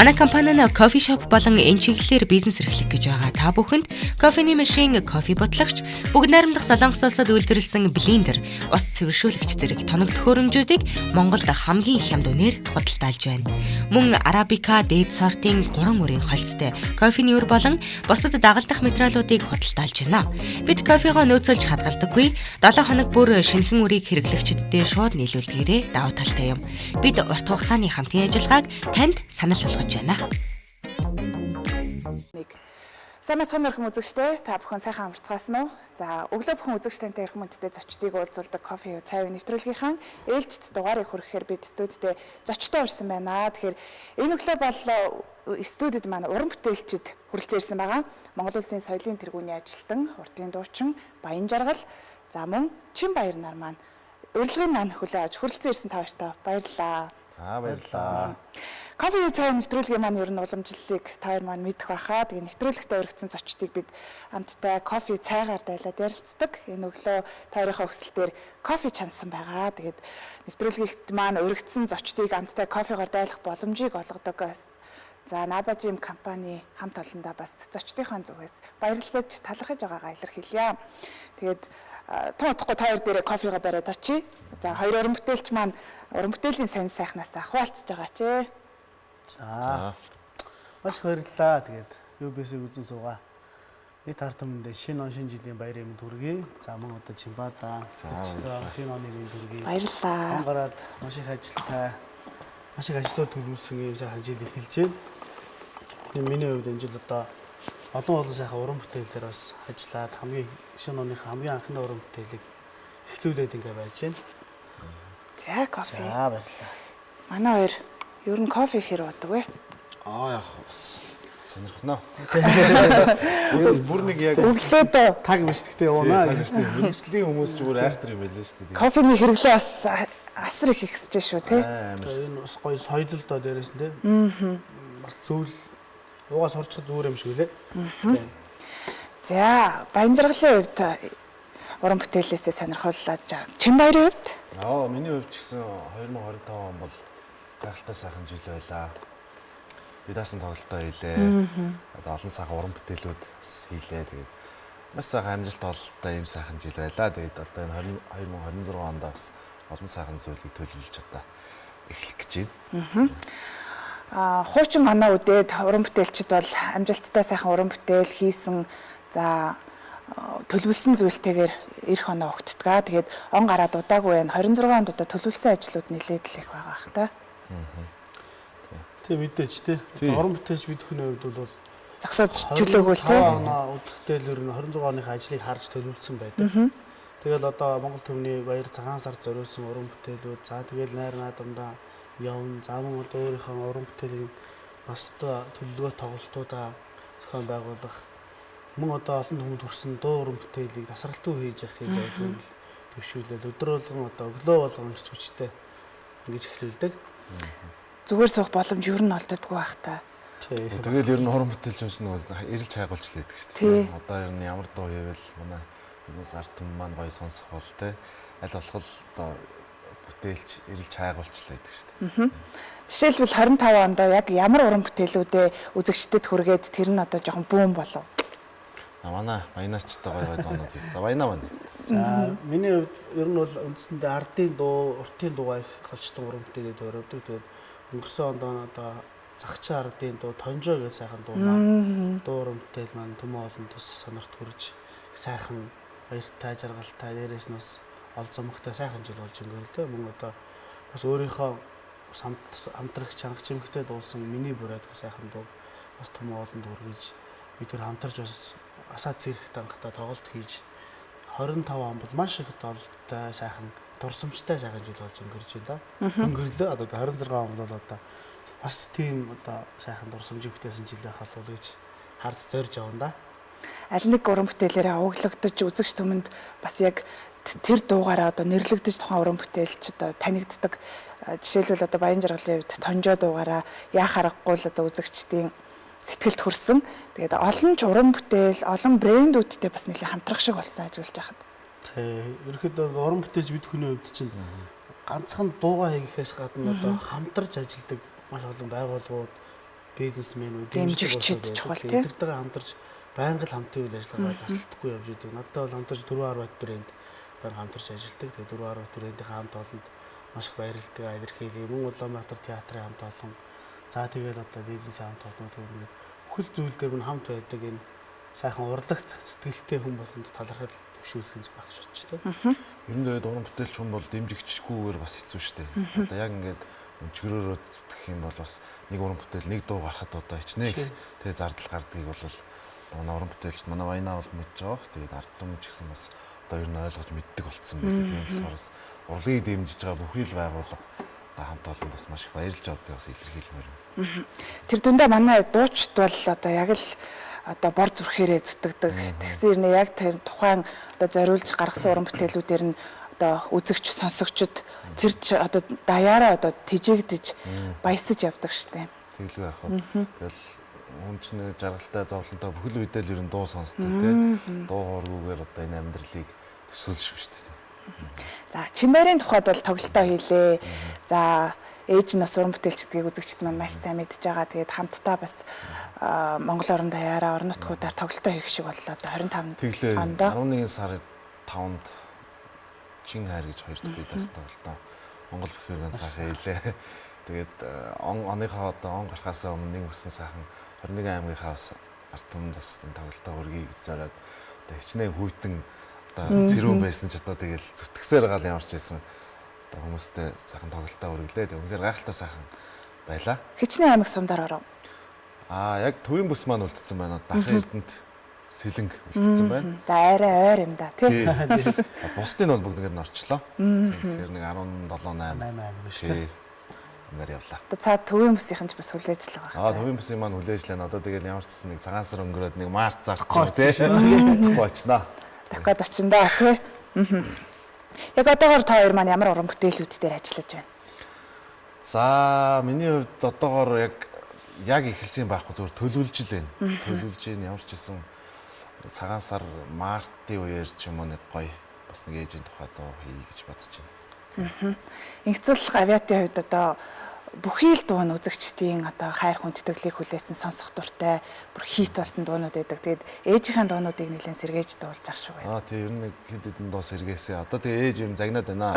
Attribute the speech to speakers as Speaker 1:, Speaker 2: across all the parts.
Speaker 1: Манай компани нь кофе шоп болон энэ чиглэлээр бизнес эрхлэх гэж байгаа. Та бүхэнд кофений машин, кофе ботлогч, бүгд найрамдах Солонгос улсад үйлдвэрлэсэн блендер, ус цэвэршүүлэгч зэрэг тоног төхөөрөмжүүдийг Монголд хамгийн их хямд үнээр худалдаалж байна. Мөн арабика, дээд сортын 3 мөрийн холцтой кофений өр болон бусад дагалдах материалуудыг худалдаалж байна. Бид кофегоо нөөцөлж хадгалдаггүй. 7 хоног бүр шинэхэн үрийг хэрэглэгчдэд шууд нийлүүлдгээрээ давуу талтай юм. Бид урт хугацааны хамтын ажиллагааг танд санал болгож байна.
Speaker 2: Сайн өрхөн үзэгчтэй та бүхэн сайхан амарцгаасан уу? За өглөө бүхэн үзэгчдэнтэй эрхэм мэдтэй зочдыг уулзуулдаг кофе юу цайвын нэвтрүүлгийнхаа ээлжид дугаарыг хүрэхээр бид студидтэй зочтой ирсэн байна. Тэгэхээр энэ өглөө бол студид маань уран бүтээлчид хүрэлцэн ирсэн байгаа. Монгол Улсын соёлын тэргүүний ажилтан, урдын дуучин, баян жаргал, за мөн чин баяр нар маань урилгын маань хүлээн авч хүрэлцэн ирсэн та хоёртаа баярлалаа.
Speaker 3: За баярлалаа.
Speaker 2: Кофе цай нэвтрүүлгийн маань ер нь уламжлалыг та хоёр маань мэдэх байхаа. Тэгээ нэвтрүүлэгтээ өргөцсөн зочдыг бид хамтдаа кофе цайгаар дайлаад ярилцдаг. Энэ өглөө та хоёрынхаа өсөлтөөр кофе чансан байгаа. Тэгээд нэвтрүүлэгт маань өргөцсөн зочдыг хамтдаа кофегаар дайлах боломжийг олгодог. За Набажим компани хамт олондоо бас зочдынхаа зүгээс баярлалж талархаж байгаагаа илэрхийлье. Тэгээд тооцохгүй та хоёр дээрээ кофегаа бариад очие. За хоёр уран бүтээлч маань уран бүтээлийн сонь сайхнаас хаваалцж байгаа ч.
Speaker 4: За. Маш их баярлалаа. Тэгээд UBS-ийг үзэн суугаа. Эд хартамд шинэ он шинэ жилийн баярын мэнд хүргэе. За мөн одоо Чимбада зөвчтэй шинэ оны мэнд хүргэе.
Speaker 2: Баярлалаа.
Speaker 4: Ангараад маш их ажилтай, маш их ажлаар төлөвлөсөн юм сайхан жил эхэлж байна. Тэгээд миний хувьд энэ жил одоо олон сайхан уран бүтээл дээр бас ажиллаад хамгийн шинэ оныхаа хамгийн анхны уран бүтээлийг эхлүүлээд ингээ байж байна.
Speaker 2: За кофе.
Speaker 4: За баярлалаа.
Speaker 2: Манай хоёр ер нь кофе хэр уудаг вэ?
Speaker 3: Яг бас сонирхноо. Бүр нэг яг
Speaker 2: өглөөд
Speaker 4: таг биш гэхдээ явна.
Speaker 3: мэргэжлийн хүмүүс ч бүр айхтар юм байлаа шүү дээ.
Speaker 2: кофений хэрэглээ бас асар их ихсэж шүү тий.
Speaker 4: Энэ бас гоё соёлол доо дээрээс нь тий. Бас зөвл угаас орчих зүгээр юм шиг үлээ.
Speaker 2: За баян жаргалын хувьд уран бүтээлээсээ сонирхоллоод чин баярын хувьд?
Speaker 3: Миний хувьд ч гэсэн 2025 он бол гайхалтай сайхан жил байлаа. Би даасан тоглолтоо хийлээ. Одоо олон сайхан уран бүтээлүүд бас хийлээ. Тэгээд маш сайхан амжилт ололттой ийм сайхан жил байлаа. Тэгээд одоо энэ 2026 онд бас олон сайхан зүйлийг төлөвлөж одоо эхлэх гэж байна.
Speaker 2: Хуучин оноо үдээд уран бүтээлчид бол амжилттай сайхан уран бүтээл хийсэн за төлөвлөсөн зүйлтэйгээр эх оноо өгтдгаа. Тэгээд он гараад удаагүй байна. 26 онд одоо төлөвлөсөн ажлууд нэлээд л их байгаа ах та.
Speaker 4: Тэг мэдээч тий. Уран бүтээлч бид хүний хувьд бол
Speaker 2: зогсоож чөлөөгөө л тий.
Speaker 4: оноо үдгтэл ер нь 26 оныхаа ажлыг харж төлөвлөсөн байдаг. Тэгэл одоо Монгол төвний баяр цагаан сар зориулсан уран бүтээлүүд за тэгэл найр наадамдаа явна. За мөн одоо өөрийнхөө уран бүтээлийн бас одоо төлөвлөгөө тоглолтуудаа зохион байгуулах мөн одоо олон хүнд хүрсэн дуу уран бүтээлийг тасралтгүй хийж явах юм төвшүүлэл өдөр болгон одоо өглөө болгон ирч хүчтэй ингэж эхлүүлдэг.
Speaker 2: Зүгээр суух боломж ер нь олддоггүй бах та.
Speaker 3: Тэгэл ер нь уран бүтээлч юм шиг нэг эрэлж хайгуулчлаа гэдэг шүү дээ. Одоо ер нь ямар дуу хийвэл манай хүмүүс ард түмэн маань гоё сонсох бол те аль болох одоо бүтээлч эрэлж хайгуулчлаа гэдэг шүү дээ.
Speaker 2: Жишээлбэл 25 онд яг ямар уран бүтээлүүдээ үзэгчдэд хүргээд тэр нь одоо жоохон бүүн болов.
Speaker 3: Манай баянаач та гоё дуудаад хийсэн. Баянаа байна.
Speaker 4: За миний хувьд ер нь бол үндсэндээ ардын дуу, уртын дуугаа их голчлон уран бүтээлээ төрөвдөг. Тэгээд өнгөрсөн онд одоо загчаа ардын дуу, тонжоо гэж сайхан дуу маань дуу уран бүтээл маань төмөө олон тус сонорт хүрж сайхан баяртай, жаргалтай, дээрээс нь бас ол зомгтой сайхан жил болж өнгөрлөө. Мөн одоо бас өөрийнхөө хамтрагч чанга чимэгтэй дуулсан миний бүрээд сайхан дуу бас төмөө олонд хүргэж бид тэр хамтарч бас асаа зэрэгтэй анхтай тоглолт хийж 25 он бол маш их долтой сайхан дурсамжтай сайхан жил болж өнгөрч байна. Өнгөрлөө одоо 26 он бол одоо бас тийм одоо сайхан дурсамжийг бүтээсэн жил байх болов гэж хард зорж явна да.
Speaker 2: Аль нэг уран бүтээлээрээ овоглогдож үзэгч түмэнд бас яг тэр дуугаараа одоо нэрлэгдэж тухайн уран бүтээлч одоо танигддаг. Жишээлбэл одоо баян жаргалын хувьд тонжоо дуугаараа яах аргагүй л одоо үзэгчдийн сэтгэлд хүрсэн. Тэгээд олон ч уран бүтээл, олон брэндүүдтэй бас нэлээд хамтрах шиг болсон ажиллаж байхад.
Speaker 4: Тий, ерөөхдөө уран бүтээлч бид хүний хувьд чинь ганцхан дуугаа хийхээс гадна одоо хамтарч ажилладаг маш олон байгууллагууд бизнесмен үү,
Speaker 2: дэмжигчид чухал тийм.
Speaker 4: Эдгээртэйгээ хамтарч байнга л хамтын үйл ажиллагаа тасалдахгүй явж идэг. Надад бол хамтарч 410 бат брэнд байнга хамтарч ажилладаг. Тэгээ 410 бат брэндийн хамт олонд маш их баярлалтай илэрхийлээ. Мөн Улаанбаатар театрын хамт олон. За тэгээд одоо бизнесийн хамт олон тэгээд бүхэл зүйл дээр нь хамт байдаг энэ сайхан урлагт сэтгэлтэй хүн болгонд талархал төвшүүлэх нь багш болж тийм.
Speaker 3: Ер нь тэгээд уран бүтээлч хүн бол дэмжигчгүйгээр бас хэцүү шүү дээ. Одоо яг ингээд өнчгөрөөрөө зүтгэх юм бол бас нэг уран бүтээл нэг дуу гарахад одоо хичнээн тэгээд зардал гардгийг бол манай уран бүтээлчд манай Вайна бол мэдж байгаа бох. Тэгээд ард түмэн ч гэсэн бас одоо ер нь ойлгож мэддэг болцсон байх. Тийм болохоор бас урлагийг дэмжиж байгаа бүхий л байгууллага одоо хамт олонд бас маш их баярлж авдаг бас илэрхийлмээр байна.
Speaker 2: Тэр дүндээ манай дуучид бол одоо яг л одоо бор зүрхээрээ зүтгэдэг. Тэгсэн ирнэ яг тэр тухайн одоо зориулж гаргасан уран бүтээлүүдээр нь одоо үзэгч сонсогчд тэр одоо даяараа одоо тижээгдэж баясаж явдаг штеп.
Speaker 3: Тэглгүй яах вэ? Тэгэл хүн чинь жаргалтай зовлонтой бүхэл үедээ л ер нь дуу сонсдог тийм. Дуу хооргүйгээр одоо энэ амьдралыг төсөөлж шүү дээ.
Speaker 2: За Чимээрийн тухайд бол тоглолтоо хийлээ. За ээж нь бас уран бүтээлчдгийг үзэгчд маань маш сайн мэдж байгаа. Тэгээд хамтдаа бас Монгол орон даяараа орон нутгуудаар тоглолтоо хийх шиг боллоо. Одоо 25 онд
Speaker 3: 11 сарын 5-нд чин хайр гэж хоёр дахь бидээс тоглолтоо Монгол бүхэргийн сайхан хийлээ. Тэгээд оныхоо одоо он гарахаас өмнө нэг өссөн сайхан 21 аймгийнхаа бас ард түмэнд бас энэ тоглолтоо хүргэе гэж зориод одоо хичнээн хүйтэн одоо сэрүүн байсан ч одоо тэгэл зүтгэсээр гал ямарч байсан. Одоо хүмүүстэй сайхан тоглолтоо хүргэлээ. Тэг үнэхээр гайхалтай сайхан байлаа.
Speaker 2: Хичнээн аймаг сумдаар оров.
Speaker 3: Яг төвийн бүс маань үлдсэн байна. Дахин Эрдэнэт Сэлэнг үлдсэн байна.
Speaker 2: За арай ойр юм да тий.
Speaker 3: Бусдын бол бүгд ингэ орчлоо. Тэгэхээр нэг 17 8
Speaker 4: аймаг шүү дээ.
Speaker 3: Ингээд явлаа.
Speaker 2: Одоо цаад төвийн бүсийнхэн ч бас хүлээж л байгаа.
Speaker 3: Төвийн бүсийн маань хүлээж лээ. Одоо тэгэл ямар ч гэсэн нэг цагаан сар өнгөрөөд нэг март зарахгүй тий. Тэгэхгүй очноо.
Speaker 2: Дахиад очиндаа тий. Яг одоогоор та хоёр маань ямар уран бүтээлүүд дээр ажиллаж байна?
Speaker 3: За миний хувьд одоогоор яг эхэлсэн байхгүй зүгээр төлөвлөж л байна. Төлөвлөж ямар ч гэсэн цагаан сар мартын үеэр ч юм уу нэг гоё бас нэг ээжийн тухай дуу хий гэж бодож байна.
Speaker 2: Инхцүүлэх авиатын хувьд одоо бүхий л дуу нь үзэгчдийн одоо хайр хүндэтгэлийг хүлээсэн сонсох дуртай бүр хит болсон дуунууд байдаг. Тэгээд ээжийнхээ дуунуудыг нэлээд сэргээж дуулж ах шүү байна.
Speaker 3: Тийм ер нь хэд хэдэн дуу сэргээсээ. Одоо тэгээ ээж ер нь загнаад байна.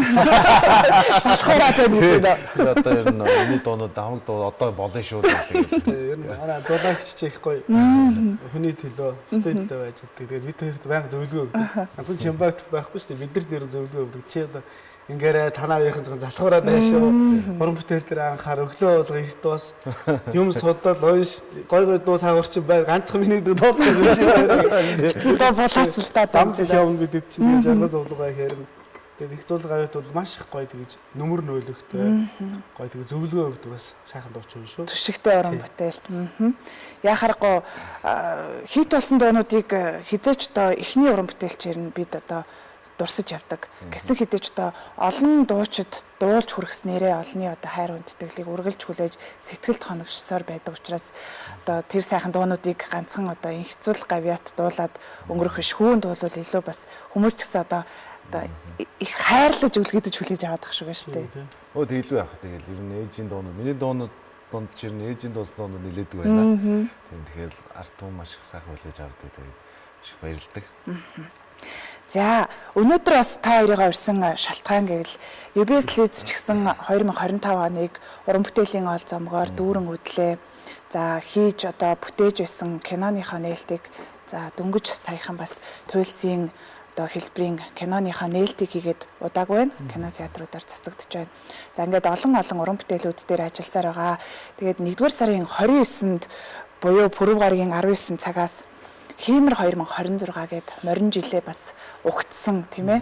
Speaker 2: Салхаараад байна гэж байна.
Speaker 3: Одоо ер нь миний дуунууд хамаг дуу одоо болно шүү гэдэг.
Speaker 4: Ер нь манай зулагч ч их гоё. Хүний төлөө, студид төлөө байж чаддаг. Тэгээд бид хоёрт байнга зөвлөгөө өгдөг. Ганцхан чимбагт байхгүй шүү дээ. Бид нар дээр зөвлөгөө өгдөг. Чи одоо Ингээрэ танаагийн зөвхөн залхуураад байна шүү. Уран бүтээл дээр анхаар өглөө болгоо их дуус юм судал унш гой дуу саагур чинь бай ганцхан миний дуу дуулах гэж байна.
Speaker 2: Дуу булаац л та
Speaker 4: замд их явна бид чинь жаргал зовлогоо хэрэг. Тэгээд их зулга аваад бол маш их гоё тэгж нүмер нөөлөгтэй. Гоё тэг зөвлөгөө өгдөг бас сайхан дууч юм шүү.
Speaker 2: Түшигтэй уран бүтээлт. Яхарахгүй хит болсон дуунуудыг хизээч одоо эхний уран бүтээлчээр нь бид одоо дурсаж явдаг. Гэсэн хэдий ч одоо олон дуучид дуулж хүргэснээрээ олонний одоо хайр хүндэтгэлийг үргэлж хүлээж сэтгэлд хоногшсоор байдаг учраас одоо тэр сайхан дуунуудыг ганцхан одоо инхцүүлэх гавьяат дуулаад өнгөрөх биш хүүн дуулвал илүү бас хүмүүс ч гэсэн одоо их хайрлаж үлгэдэж хүлээж аваад ах шиг байна шүү дээ.
Speaker 3: Тэгэлгүй яах вэ? Тэгэл ер нь ээжийн дуунууд миний дуунууд донд ч ер нь ээжийн дуус дуунууд нилээдэг байна. Тэгэхээр ард түмэн маш их сайхан хүлээж авдаг. Тэгээд их баярлдаг.
Speaker 2: За өнөөдөр бас та хоёрыгаа урьсан шалтгаан гэвэл UBS Leeds ч гэсэн 2025 оныг уран бүтээлийн ол зомгоор дүүрэн үдлээ. За хийж одоо бүтээж байсан киноныхаа нээлтийг за дөнгөж саяхан бас туйлсын одоо хэлбэрийн киноныхаа нээлтийг хийгээд удааг байна. Кино театруудаар цацагдж байна. За ингээд олон уран бүтээлүүд дээр ажилласаар байгаа. Тэгээд 1-р сарын 29-нд буюу пүрэв гарагийн 19 цагаас Хиймэр 2026 гээд морин жилээ бас угтсан тийм ээ.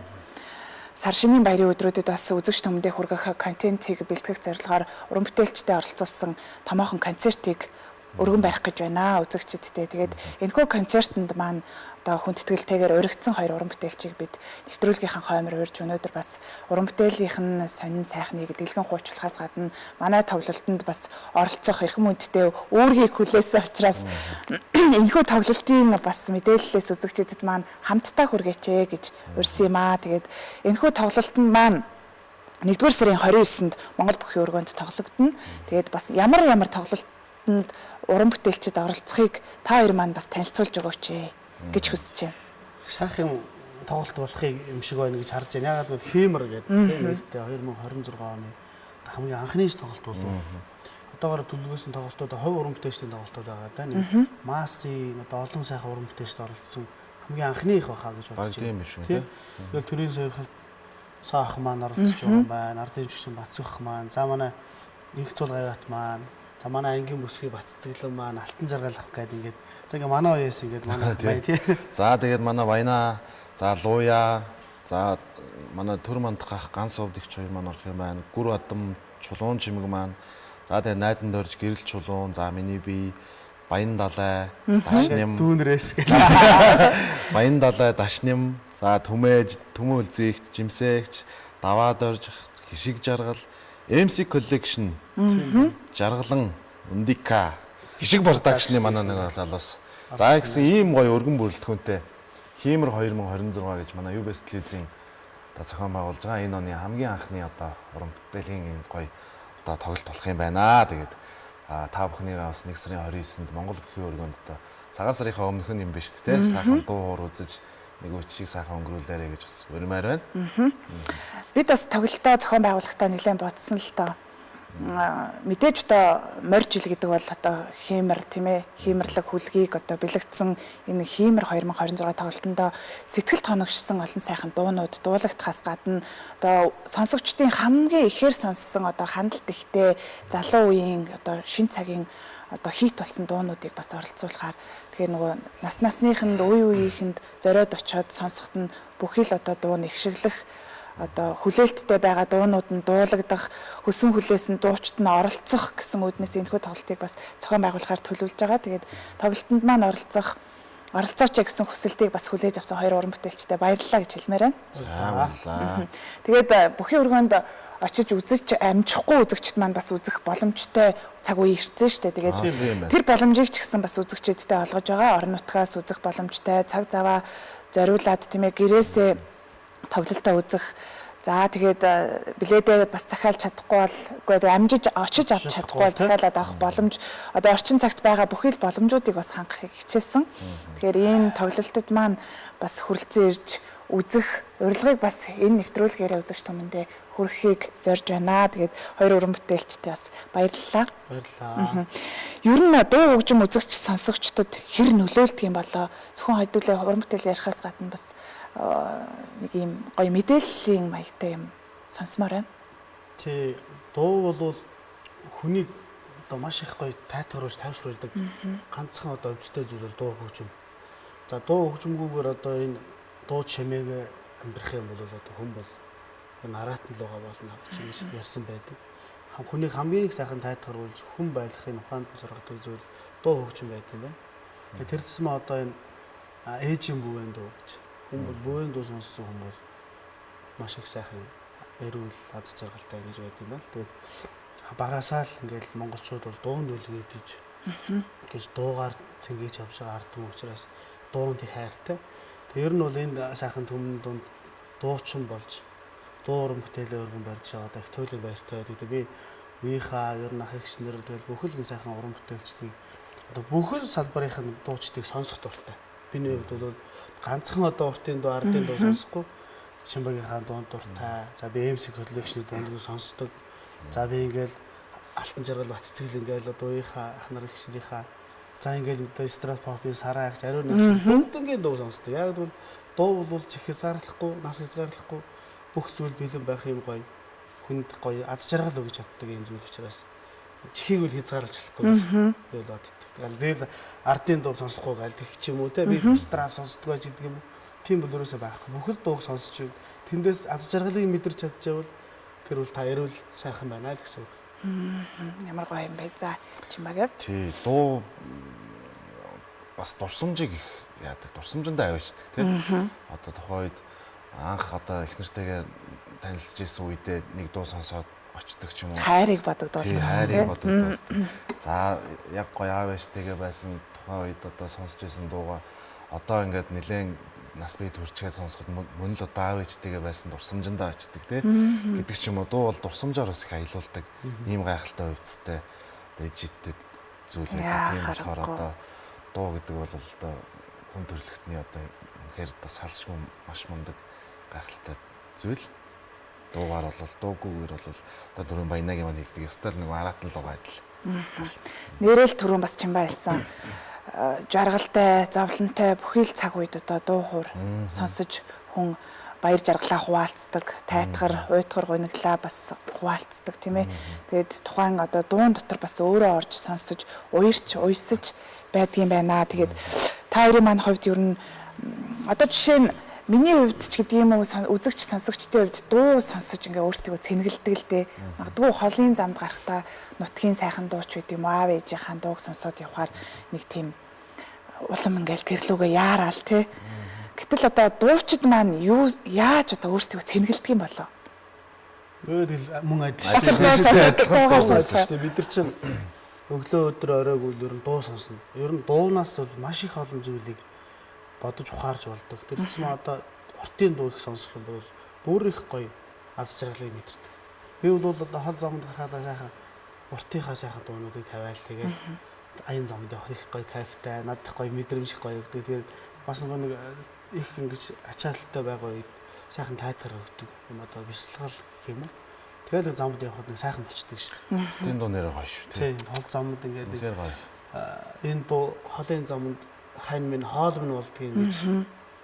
Speaker 2: Сар шинийн баярын өдрүүдэд бас үзэгч түмэндээ хүргэх контентийг бэлтгэх зорилгоор уран бүтээлчтэй оролцуулсан томоохон концертыг өргөн барих гэж байна үзэгчдтэй. Тэгээд энэхүү концертанд маань одоо хүндэтгэлтэйгээр уригдсан хоёр уран бүтээлчийг бид нэвтрүүлгийнхаа хоймор урьж өнөөдөр бас уран бүтээлийнх нь сонин сайхныг дэлгэн хуучлахаас гадна манай тоглолтод бас оролцох эрхэм хүндтэй үүргийг хүлээсэн учраас энэхүү тоглолтын бас мэдээллээс үзэгчдэд маань хамтдаа хүргээч гэж урьсан юм аа. Тэгээд энэхүү тоглолт нь маань 1-р сарын 29-нд Монгол бүхий өргөнд тоглогдно. Тэгээд бас ямар тоглолтод уран бүтээлчид оролцохыг та хоёр маань бас танилцуулж өгөөч гэж хүсэж байна.
Speaker 4: Сайхан тоглолт болохыг юм шиг байна гэж харж байна. Ягаад гэвэл Хиймэр гэдэг нэртэй 2026 оны хамгийн анхны тоглолт болов. Одоогоор төлөвлөсөн тоглолтууд хувь уран бүтээлчдийн тоглолтууд байгаа да. Нэг массын одоо олон сайхан уран бүтээлчд оролцсон хамгийн анхны их баха гэж бодож байна. Тэгэл төрийн сойрхолд Саах маань оролцож байгаа юм байна. Ардын жүжигчин Бацөх маань, за манай Инх цул гавьяат маань, за манай ангийн бүсгүй Баццэглэн маань, Алтан Заргалах гэдэг ингээд за ингээ манай оёс ингээд манай бай тий.
Speaker 3: За тэгээд манай Баяна, за Лууя, за манай Төр мандах ганц увдагч хоёр маань орох юм байна. Гүр Адам, Чулуун чимэг маань, за тэгээд Найдан дорж Гэрэл Чулуун, за миний бие Баян далай, Дашням,
Speaker 4: Дүүнрээс гэх.
Speaker 3: Баян далай, Дашням, за Түмээж, Түмэн үлзийгч, Жимсээгч, Даваад орж, Хишиг жаргал, MC Collection, Жаргалан, Ундика, Хишиг продакшны манай нэг залуус. За гэсэн ийм гоё өргөн бүрэлдэхүүнтэй Хиймэр 2026 гэж манай UBS телевизийн одоо зохион байгуулж байгаа энэ оны хамгийн анхны одоо уран бүтээлийн энэ гоё одоо тоглолт болох юм байна. Тэгээд та бүхнийгээ бас 1 сарын 29-нд Монгол бүхий өргөнд одоо цагаан сарынхаа өмнөх нь юм биш үү те сайхан дуу хоор үзэж нэг үчиг сайхан өнгөрүүлээрэй гэж бас өрмээр байна.
Speaker 2: Бид бас тоглолтоо зохион байгуулахдаа нэлээд бодсон л доо. Мэдээж одоо морж ил гэдэг бол одоо Хиймэр тийм ээ Хиймэрлэг хүлгийг одоо бэлэгдсэн энэ Хиймэр 2026 тоглолтондоо сэтгэл тоногшсон олон сайхан дуунууд дуулагдахаас гадна одоо сонсогчдын хамгийн ихээр сонссон одоо хандлт ихтэй залуу үеийн одоо шин цагийн одоо хит болсон дуунуудыг бас оролцуулахаар тэгэхээр нөгөө насныханд үе үеийнхэнд зориод очиод сонсоход нь бүхий л одоо дуу нэгшиглэх одоо хүлээлттэй байгаа дуунууд нь дуулагдах, хүсэн хүлээсэн дуучид нь оролцох гэсэн үүднээс энэхүү тоглолтыг бас зохион байгуулахаар төлөвлөж байгаа. Тэгээд тоглолтод маань оролцооч гэсэн хүсэлтийг бас хүлээж авсан хоёр уран бүтээлчтэй баярлалаа гэж хэлмээр байна. Тэгээд бүхий өргөнд очиж үзэж амжихгүй үзэгчд маань бас үзэх боломжтой цаг үе ирсэн шүү дээ. Тэгээд тэр боломжийг ч гэсэн бас үзэгчдэдтэй олгож байгаа. Орон нутгаас үзэх боломжтой цаг заваа зориулаад тийм ээ гэрээсээ тоглолтоо үзэх. За тэгээд билетээ бас захиалж чадахгүй бол үгүй амжиж очиж авч чадахгүй бол захиалаад авах боломж одоо орчин цагт байгаа бүхий л боломжуудыг бас хангахыг хичээсэн. Тэгэхээр энэ тоглолтод маань бас хүрэлцэн ирж үзэх урилгыг бас энэ нэвтрүүлгээрээ үзэгч түмэндээ хүргэхийг зорж байна. Тэгээд хоёр уран бүтээлчтэй бас баярлалаа.
Speaker 4: Баярлалаа.
Speaker 2: Ер нь дуу хөгжим үзэгч сонсогчдод хэр нөлөөлдөг юм болоо зөвхөн хойдуулаа уран бүтээл ярихаас гадна бас нэг юм гоё мэдээллийн маягтай юм сонсомоор байна.
Speaker 4: Тий, дуу бол хүнийг одоо маш их гоё тайтгаруулж тайвшруулдаг. Ганцхан одоо өвчтэй зүйл дуу хөгжим. За дуу хөгжимгүйгээр одоо энэ дуу чимээг амьдрах юм бол одоо хүн бол энэ аратан л байгаа болно гэж ярьсан байдаг. Хүнийг хамгийн их сайхан тайтгаруулж хүн байлгахын ухаанд сургадаг зүйл дуу хөгжим байдаг юм байна. Тэр зэсмээ одоо энэ ээжийн бүвэн дуу гэж хүн бол бүвэн дуу сонссон хүн бол маш их сайхан эрүүл аз жаргалтай гэж байдаг юм байна. Тэгээд багасаа л ингээл монголчууд бол дуунд үлгийдэж гэж дуугаар цэнгэж авч байгаа ард түмэн учраас дуунд их хайртай. Тэг ер нь бол энэ сайхан түмэн дунд дуучин болж дуу уран бүтээлээ өргөн барьж байгаа их туйлын баяртай байдаг. Би үеийнхаа ер нь ах эгч нар тэгэл бүхэл энэ сайхан уран бүтээлчдийн одоо бүхэл салбарын дуучдыг сонсох дуртай. Биний хувьд бол ганцхан одоо уртын дуу ардын дуу сонсохгүй Чимбагийнхаа дунд дуртай. За би MC Collection-ийн дундыг сонсдог. За би ингээл Алтан Жаргал Баццэгл ингээл одоо үеийнхаа ах нар ихсрийнхаа за ингээл одоо Strat Pop-ийн Сараа гэж ариун нэг бүгднгийн дуу сонсдог. Яг бол дуу бол чихээ саарлахгүй, нас хязгаарлахгүй бүх зүйл бэлэн байх юм гоё. Хүнд гоё аз жаргал өгч чаддаг юм зүйл учраас чихийг үл хязгаарлаж чадахгүй би бол боддог. Би л ардын дуу сонсохгүй гал тэг ч юм уу те би Strat сонсдгоо ч гэдэг юм. Тийм бол өрөөсөө байхгүй. Бүхэл дууг сонсч тэндээс аз жаргалыг мэдэрч чадчихвал тэр бол та эрүүл сайхан байна л гэсэн үг.
Speaker 2: Ямар гоё юм бэ? За Чимбаг.
Speaker 3: Тий, дуу бас дурсамжийг их яадаг. Дурсамжиндаа аваачдаг тий. Одоо тухайд анх одоо их нартайгаа танилцж ирсэн үедээ нэг дуу сонсоод очдөг ч юм уу.
Speaker 2: Хайрыг бодогдуулсан.
Speaker 3: Тий, хайрыг бодогдуулдаг. За яг гоё аавчтэйгээ байсан тухайн үед одоо сонсч ирсэн дууга одоо ингээд нэлээд нас бий төрчгээ сонсоход мөн л одоо аав ээжтэйгээ байсан дурсамжиндаа очдөг тий гэдэг ч юм уу. Дуу бол дурсамжаар бас их аялуулдаг. Ийм гайхалтай хувцастай дэжиттэй зүйл байдаг. Тийм болохоор одоо дуу гэдэг бол одоо хүн төрөлхтний одоо үнэхээр одоо салшгүй маш мундаг гайхалтай зүйл. Дуугаар бол дуугүйгээр бол одоо дөрвөн баянагийн маань хэлдэг. Ёстой л нэг аратан л байгаа адил.
Speaker 2: Нэрэл түрүүн бас Чимбай хэлсэн. Жаргалтай, зовлонтой бүхий л цаг үед одоо дуу хуур сонсож хүн баяр жаргалаа хуваалцдаг, тайтгар, уйтгар гуниглаа бас хуваалцдаг тийм ээ. Тэгээд тухайн одоо дуун дотор бас өөрөө орж сонсож, уярч, уйсаж байдгийн байна. Тэгээд та хоёрын маань хувьд ер нь одоо жишээ нь миний хувьд ч гэдэг юм уу үзэгч сонсогчдын хувьд дуу сонсож ингээ өөрсдөө цэнгэлдэг л дээ. Магадгүй холын замд гарахдаа нутгийн сайхан дууч байд юм аав ээжийнхаа дууг сонсоод явхаар нэг тийм улам ингээл гэрлүүгээ яараал тий. Гэтэл одоо дуучид маань юу яаж одоо өөрсдөө цэнгэлдэг юм болоо?
Speaker 4: Тэгэл мөн
Speaker 2: адилхан
Speaker 4: бид нар чинь өглөө өдөр оройг ер нь дуу сонсно. Ер нь дуунаас бол маш их олон зүйлийг бодож ухаарч болдог. Тэр үсмэ одоо уртын дуу их сонсох юм бол бүр их гоё аз жаргалыг мэдэрдэг. Би бол одоо хол замд гарахад сайхан уртынхаа сайхан дуунуудыг тавиал тэгээд аян замд явах их гоё кайфтай, надад гоё мэдрэмж их гоё өгдөг. Тэгээд бас нэг их ингэж ачаалттай байгаа үед сайхан тайтгар өгдөг юм одоо бясалгал гэх юм уу. Тэгээд замд явахад нэг сайхан болчдөг шүү дээ.
Speaker 3: Тийм дуу нэрээ гоё шүү.
Speaker 4: Тийм хол замд ингээд
Speaker 3: үнэхээр гоё.
Speaker 4: Энэ дуу холын замд хайн минь хоол минь болдгийг гэж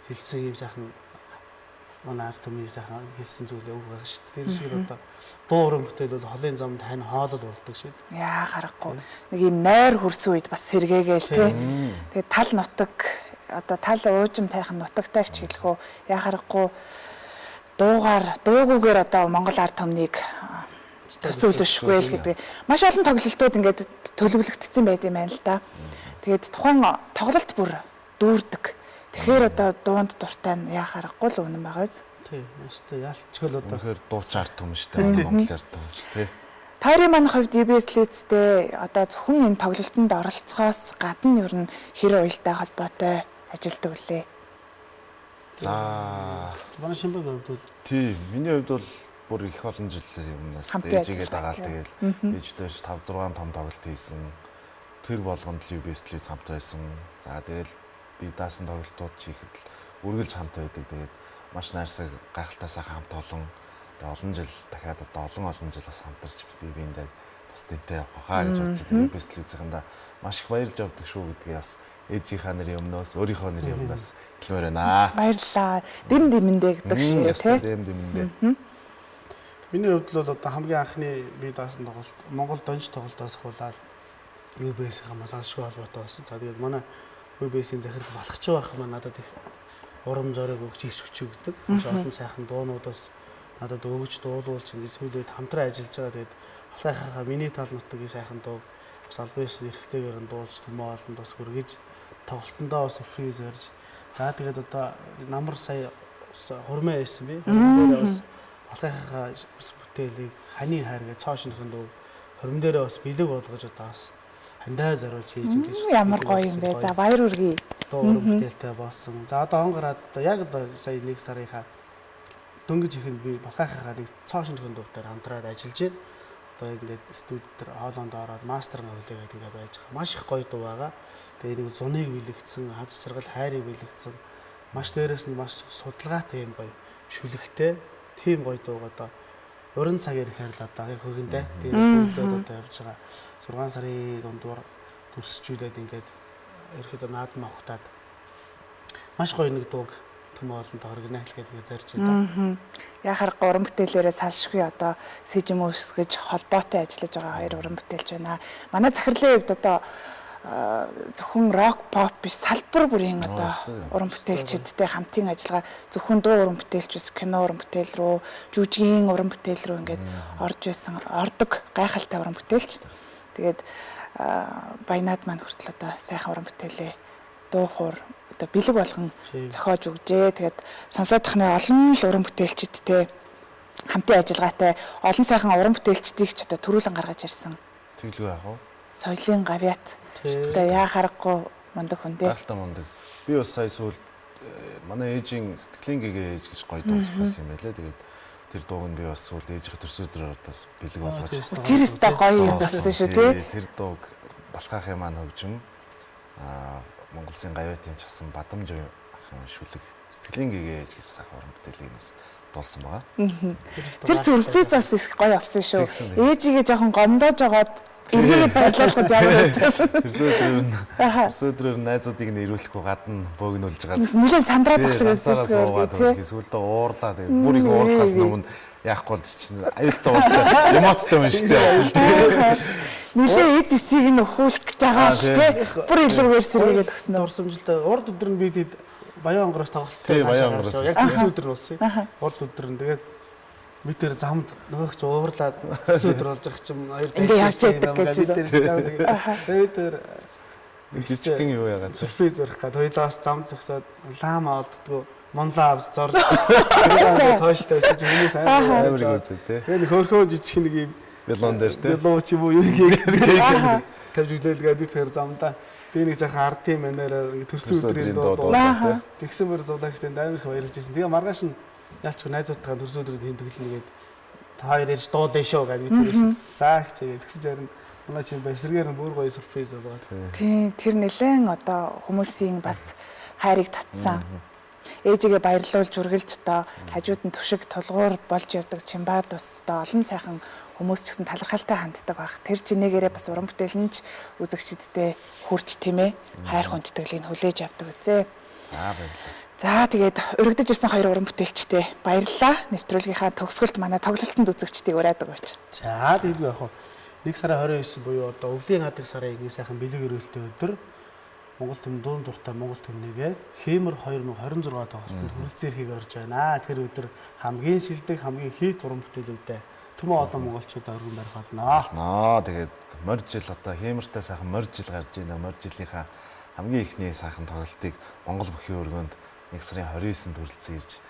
Speaker 4: хэлсэн юм сайхан манай ард түмний сайхан хэлсэн зүйлээ үг байгаа шүү дээ. Тэр шиг одоо дуу уран бүтээл бол холын замд хайн хоолол болдог шүү дээ.
Speaker 2: Яа харахгүй. Нэг юм нойр хөрсөн үед бас сэргээгээл тий. Тэгээд тал нутаг одоо тал уужим тайхан нутагтай ч хэлэхөө яа харахгүй дуугүйгээр одоо Монгол ард түмнийг төсөөлөшгүй л гэдэг. Маш олон тоглолтууд ингээд төлөвлөгдсөн байт юм байна л да. Тэгээд тухайн тоглолт бүр дүүрдэг. Тэгэхээр одоо дуунд дуртай нь яа харахгүй л үнэн байгаа биз?
Speaker 4: Тийм, өстой ялцгөл одоо
Speaker 3: тэгэхээр дууч ард түмэн штэ Монгол ард түмэн штэ.
Speaker 2: Таарийн маань хувьд EBS Lützтэй одоо зөвхөн энэ тоглолтод оролцохоос гадна ер нь хэр уялдаа холбоотой ажилтдаг үлээ.
Speaker 3: За
Speaker 4: манай Шимбайгийн хувьд бол
Speaker 3: тийм миний хувьд бол бүр их олон жил юмнаас ээжигээ дагаал тэгэл ээжтэй 5 6 том тоглолт хийсэн. Тэр болгонд л EBS Lütz хамт байсан. За тэгэл би даасан тоглолтууд чийхэд л үргэлж хамт байдаг. Тэгээд маш найрсаг гайхалтай сайхан хамт олон жил дахиад одоо олон жил бас хамтарч би биендээ тус тэмтэй явах хаа гэж бодож байгаа. EBS Lütz-ийнда маш их баярлж авдаг шүү гэдгийг бас ээжийнхаа нэрийн өмнөөс өөрийнхөө нэрийн өмнөөс хэлмээр байна.
Speaker 2: Баярлалаа. Дэм дэмэндээ гэдэг шүү дээ тий.
Speaker 3: Дэм дэмэндээ.
Speaker 4: миний хувьд бол одоо хамгийн анхны би даасан тоглолт Монгол донж тоглолтоос хуулаад EBS-ийн маш ашгүй холбоотой болсон. За тэгээд манай EBS-ийн захирал балхч байх маань надад их урам зориг өгч ирс хүч өгдөг. Маш олон сайхан дуунуудаас надад өгж дуулуулж ингэж сүүл үед хамтран ажиллаж байгаа. Тэгээд сайхаа миний тал нутгийн сайхан дуу бас албаас эрэхтэйгээр нь дуулж төмөө олон бас хүргэж тоглолтондоо бас фриз зарж. За тэгээд одоо намар сая хурмаа байсан би. Хурмаа бас алхахаа бүтээлийг ханы хайр гэж цоошинхэн дуу хурим дээрээ бас бэлэг болгож одоо бас хандаа зориулж хийж ингэж
Speaker 2: ямар гоё юм бэ. За баяр үргэе.
Speaker 4: Дуу уран бүтээлтэй болсон. За одоо он гараад одоо яг одоо сая 1 сарынхаа дөнгөж ихэнд би балхахаа нэг цоошинхэн дуугаар хамтраад ажиллаж байна. Одоо ингээд студид дээр хоолоонд ороод мастер нөлөөгээд ингээд байж байгаа. Маш их гоё дуу байгаа. Тэгээ нэг зуныг бэлэгдсэн, хаз чаргал хайрыг бэлэгдсэн. Маш дээрээс нь маш судалгаатай юм гоё шүлэгтэй тийм гоё дууг одоо уран цаг ярих хайрлаад байгаа хөргөндөө. Тэгээд хөлөөд одоо явж байгаа. 6 сарын дундуур төрсчүүлээд ингээд ерөөдөө наадмаа ухтаад маш гоё нэг дууг төмөө олон тохиргоно хэлгээд зарж байна.
Speaker 2: Яхаар уран бүтээлээрээ салшгүй одоо сэжим үсгэж холбоотой ажиллаж байгаа хоёр уран бүтээлч байна. Манай захирлын хувьд одоо зөвхөн рок pop биш салбар бүрийн одоо уран бүтээлчдтэй хамтын ажиллагаа зөвхөн дуу уран бүтээлч биш кино уран бүтээл рүү жүжигийн уран бүтээл рүү ингээд ордог гайхалтай уран бүтээлч. Тэгээд баянаад маань хүртэл одоо сайхан уран бүтээлээ дуу хуур одоо бэлэг болгон зохиож өгжээ. Тэгээд сонсоод тахны олон л уран бүтээлчдтэй хамтын ажиллагаатай олон сайхан уран бүтээлчдийг ч одоо төрүүлэн гаргаж ирсэн.
Speaker 3: Тэглгүй яах вэ?
Speaker 2: Соёлын гавьяат. Одоо яа харахгүй мундаг хүн дээ.
Speaker 3: Гайхалтай мундаг. Би бас сая сүүл манай ээжийн сэтгэлийн гэгээ ээж гэж гоё дуусгасан юм байлаа. Тэгээд тэр дууг нь би бас сүүл ээжийн төрсөдрөөр одоо бэлэг болгож.
Speaker 2: Тэр өстө гоё юм болсон шүү тий.
Speaker 3: Тэр дууг Балхаахын маань хөгжим Монгол Улсын гавьяа тэмч асан Бадамж ахын шүлэг сэтгэлийн гэгээж гэж сах уран бүтээлийг бас дуулсан байгаа.
Speaker 2: Тэр сюрпризаас их гоё болсон шүү. Ээжигээ жоохон гомдоож жагаад эргээд баярлуулахад ямар байсан.
Speaker 3: Өсөөдрөөр найзуудыг нэрвүүлэхгүй гадна бөөгнүүлж байгаа.
Speaker 2: Нилээн сандраад байх шиг байсан шүү дээ.
Speaker 3: Эсвэл уурлаа тэгээд бүр их уурлахаас өмнө яахгүй л чинь аюултай уурлаа. Эмоцтой юм шүү дээ.
Speaker 2: Нилээн эд эсийг нь өхүүлэх гэж байгаа л тий. Бүр илүүгээр сэргээгээд өгсөн.
Speaker 4: Урсамжилтай урд өдөр нь бид Баян онгороос тоглолттой яг өдөр өдөр болсон. Урд өдөр нь тэгээд мэтэр замд нөгөөч уурлаад өдөр болж байгаа юм.
Speaker 2: Ингээ явж байдаг гэж.
Speaker 4: Тэгээд
Speaker 3: жижигхэн юу яагаад
Speaker 4: сюрприз өрөх гэдэг. Хоёлаас зам зогсоод лаама олддгоо монлаа авч зорж тэгээд сошиалтай байсан чинь хүмүүс
Speaker 3: амар үзээ тий.
Speaker 4: Тэгээд хөөрхөө жижиг нэг юм
Speaker 3: Белон дээр тий.
Speaker 4: Белон ч юм уу юу гэх тавьж үлээлгээд би тэр замдаа би нэг жоохон ардын манераар төрсөн өдрийн дуу тэгсэн мөр зуулагчтай амар их баярлж байсан. Тэгээ маргааш нь ялч найзуудтайгаа төрсөн өдрийн тийм тэглэнэгээд та хоёр ярьж дуулаа шүү гэж хэлсэн. За хичээе тэгсэн чинь манай чинь баясэргээр бүр гоё сюрприз болоод.
Speaker 2: Тийм тэр нэлээд одоо хүмүүсийн бас хайрыг татсан. Ээжигээ баярлуулж үргэлж одоо хажууд нь түшиг тулгуур болж явдаг Чимбад бас одоо олон сайхан хүмүүс ч гэсэн талархалтай ханддаг байх. Тэр жинэгээрээ бас уран бүтээл нь ч үзэгчдэдээ хүрч тийм ээ хайр хүндэтгэлийг хүлээж авдаг үзээ. За тэгээд өргөдөж ирсэн хоёр уран бүтээлчтэй баярлалаа. Нэвтрүүлгийнхаа төгсгөлт манай тоглолтод үзэгчдийг ураадаг байж.
Speaker 4: За тэгээд яг хоо 1 сарын 29 буюу одоо өвлийн хадаг сарын 1 сайхан бэлэг өрөөлтөй өдөр Монгол төмөн дуун дуртай Монгол төмнийгээ Хэмэр 2026 тоглолтод хүрэлцэн ирэхийг орж байна. Тэр өдөр хамгийн шилдэг, хамгийн хийт уран бүтээлүүдтэй төмөн олон монголчуудаа өргөн барих болно.
Speaker 3: Тэгээд морь жил одоо Хэмэртэй сайхан морь жил гарч байна. Морь жилийнхаа хамгийн ихний сайхан тоглолтыг Монгол бүхий өргөнд 1 сарын 29-нд хүрэлцэн ирж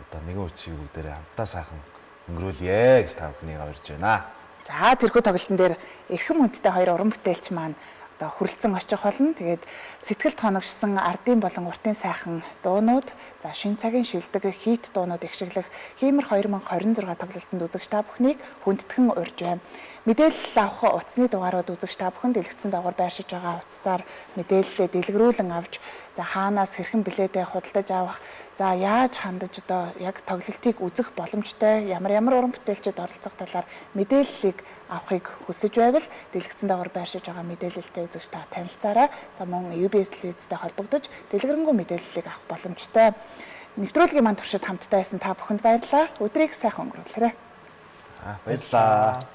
Speaker 3: одоо нэгэн үчиг бүгдээрээ хамтдаа сайхан өнгөрүүлье гэж та бүхнийг урьж байна.
Speaker 2: За тэрхүү тоглолтын дээр эрхэм хүндтэй хоёр уран бүтээлч маань одоо хүрэлцэн очих болно. Тэгээд сэтгэлд хоногшсон ардын болон уртын сайхан дуунууд, за шин цагийн шилдэг хийт дуунууд ихшиглэх Хэмэр 2026 тоглолтод үзэгч та бүхнийг хүндэтгэн урьж байна. Мэдээлэл авах утасны дугаарууд үзэгч та бүхэн дэлгэцэн дагавар байршиж байгаа утасаар мэдээлэлээ дэлгэрүүлэн авч за хаанаас хэрхэн билетээ худалдаж авах, за яаж хандаж одоо яг тоглолтыг үзэх боломжтой ямар уран бүтээлчд оролцох талаар мэдээллийг авахыг хүсэж байвал дэлгэцэн дагавар байршиж байгаа мэдээлэлтэй үзэгч та танилцаарай. За мөн UBS Leads-тэй холбогдож дэлгэрэнгүй мэдээллийг авах боломжтой. Нэвтрүүлгийн манд туршид хамтдаа байсан та бүхэнд баярлалаа. Өдрийг сайхан өнгөрүүлээрэй.
Speaker 3: Баярлалаа.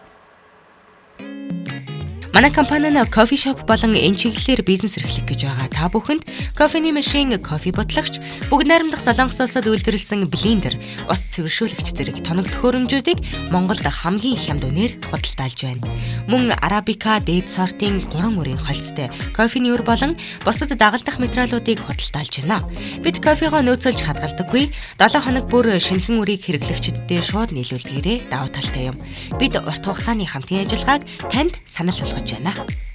Speaker 1: Манай компани нь кофе шоп болон энэ чиглэлээр бизнес эрхлэх гэж байгаа. Та бүхэнд Coffee Machine кофе ботлогч, бүгд найрамдах Солонгос улсад үйлдвэрлэсэн блендер, ус цэвэршүүлэгч зэрэг тоног төхөөрөмжүүдийг Монголд хамгийн их хямд үнээр худалдаалж байна. Мөн арабика, дээд сортын 3 үрийн холцтой кофений үр болон бусад дагалдах материалуудыг худалдаалж байна. Бид кофегоо нөөцөлж хадгалдаггүй. 7 хоног бүр шинэхэн үрийг хэрэглэгчдэд шууд нийлүүлдгээрээ давуу талтай юм. Бид урт хугацааны хамтын ажиллагааг танд санал болгож байна.